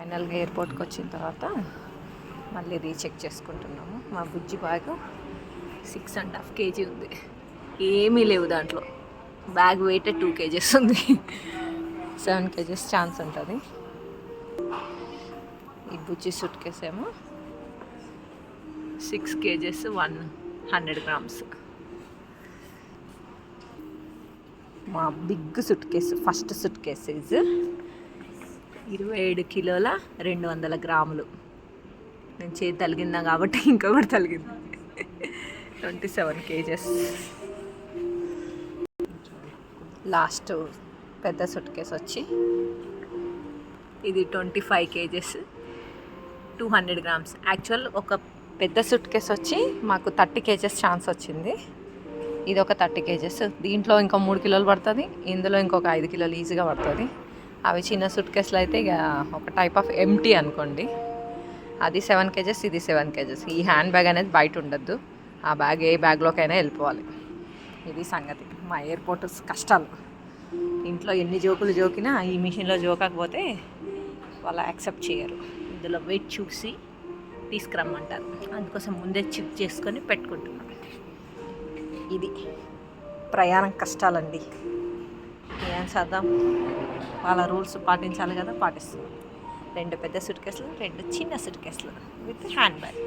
ఫైనల్గా ఎయిర్పోర్ట్కి వచ్చిన తర్వాత మళ్ళీ రీచెక్ చేసుకుంటున్నాము. మా బుజ్జి బ్యాగ్ 6.5 kg ఉంది. ఏమీ లేవు దాంట్లో. బ్యాగ్ వెయిట్ 2 kgs ఉంది. 7 kgs ఛాన్స్ ఉంటుంది. ఈ బుజ్జి సూట్ కేస్ ఏమో 6 kgs 100 grams. మా big suitcase, first suitcase size 27 కిలోల 200 గ్రాములు. నేను చేతి తలిగిందా కాబట్టి ఇంకొకటి తలిగింది. 27 kgs. లాస్ట్ పెద్ద సూట్ కేసు వచ్చి ఇది 25 kgs 200 grams. యాక్చువల్ ఒక పెద్ద సూట్ కేసు వచ్చి మాకు 30 kgs ఛాన్స్ వచ్చింది. ఇది ఒక 30 kgs. దీంట్లో ఇంకో 3 కిలోలు పడుతుంది, ఇందులో ఇంకొక 5 కిలోలు ఈజీగా పడుతుంది. అవి చిన్న సూట్ కేసులు అయితే ఇక ఒక టైప్ ఆఫ్ ఎంటీ అనుకోండి. అది 7 kgs, ఇది 7 kgs. ఈ హ్యాండ్ బ్యాగ్ అనేది బయట ఉండద్దు, ఆ బ్యాగ్ ఏ బ్యాగ్లోకైనా వెళ్ళిపోవాలి. ఇది సంగతి మా ఎయిర్పోర్ట్ కష్టాలు. ఇంట్లో ఎన్ని జోకులు జోకినా ఈ మిషన్లో జోకకపోతే వాళ్ళు యాక్సెప్ట్ చేయరు. ఇందులో వెయిట్ చూసి తీసుకురమ్మంటారు. అందుకోసం ముందే చెక్ చేసుకొని పెట్టుకుంటున్నాం. ఇది ప్రయాణం కష్టాలండి. ఏం చేద్దాం, వాళ్ళ రూల్స్ పాటించాలి కదా, పాటిస్తున్నాం. 2 పెద్ద సూట్ కేసులు, 2 చిన్న సూట్ కేసులు విత్ హ్యాండ్ బ్యాగ్.